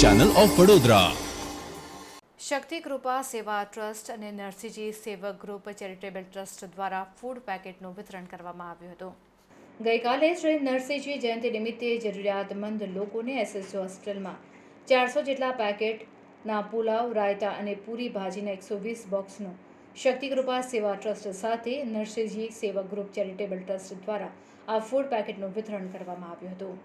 Channel of Vadodara. Shakti Krupa Seva trust અને Narsinhji Sevak group charitable trust દ્વારા food પેકેટનું વિતરણ કરવામાં આવ્યું હતું. ગઈકાલે શ્રી નરસિંહજી જયંતિ નિમિત્તે જરૂરિયાતમંદ લોકોને એસએસ હોસ્ટેલમાં 400 જેટલા પેકેટના પુલાવ, રાયતા અને પૂરી ભાજીના 120 બોક્સનું શક્તિ કૃપા સેવા ટ્રસ્ટ સાથે નરસિંહજી સેવક ગ્રુપ ચેરિટેબલ ટ્રસ્ટ દ્વારા આ ફૂડ પેકેટનું વિતરણ કરવામાં આવ્યું હતું.